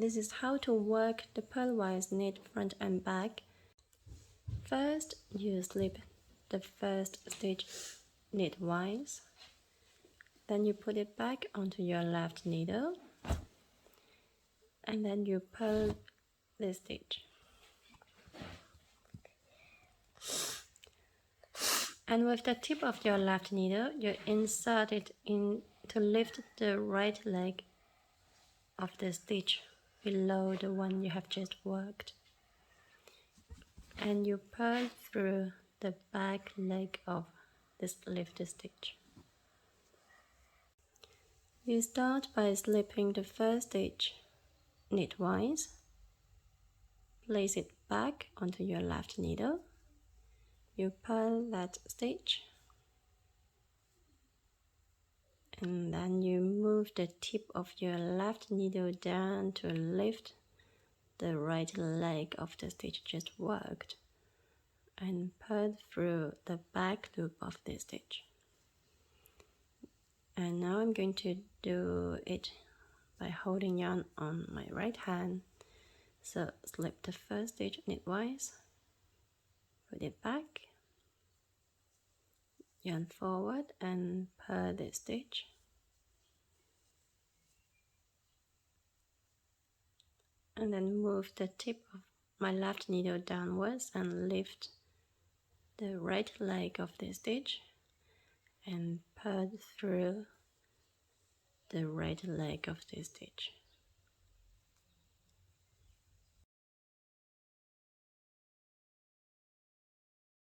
This is how to work the purlwise knit front and back. First, you slip the first stitch knitwise, then you put it back onto your left needle, and then you purl this stitch. And with the tip of your left needle, you insert it in to lift the right leg of the stitch below the one you have just worked. And you purl through the back leg of this lifted stitch. You start by slipping the first stitch knitwise, place it back onto your left needle, you purl that stitch, and then you move the tip of your left needle down to lift the right leg of the stitch just worked, and purl through the back loop of this stitch. And now I'm going to do it by holding yarn on my right hand. So slip the first stitch knitwise, put it back, yarn forward and purl this stitch. And then move the tip of my left needle downwards and lift the right leg of this stitch and purl through the right leg of this stitch.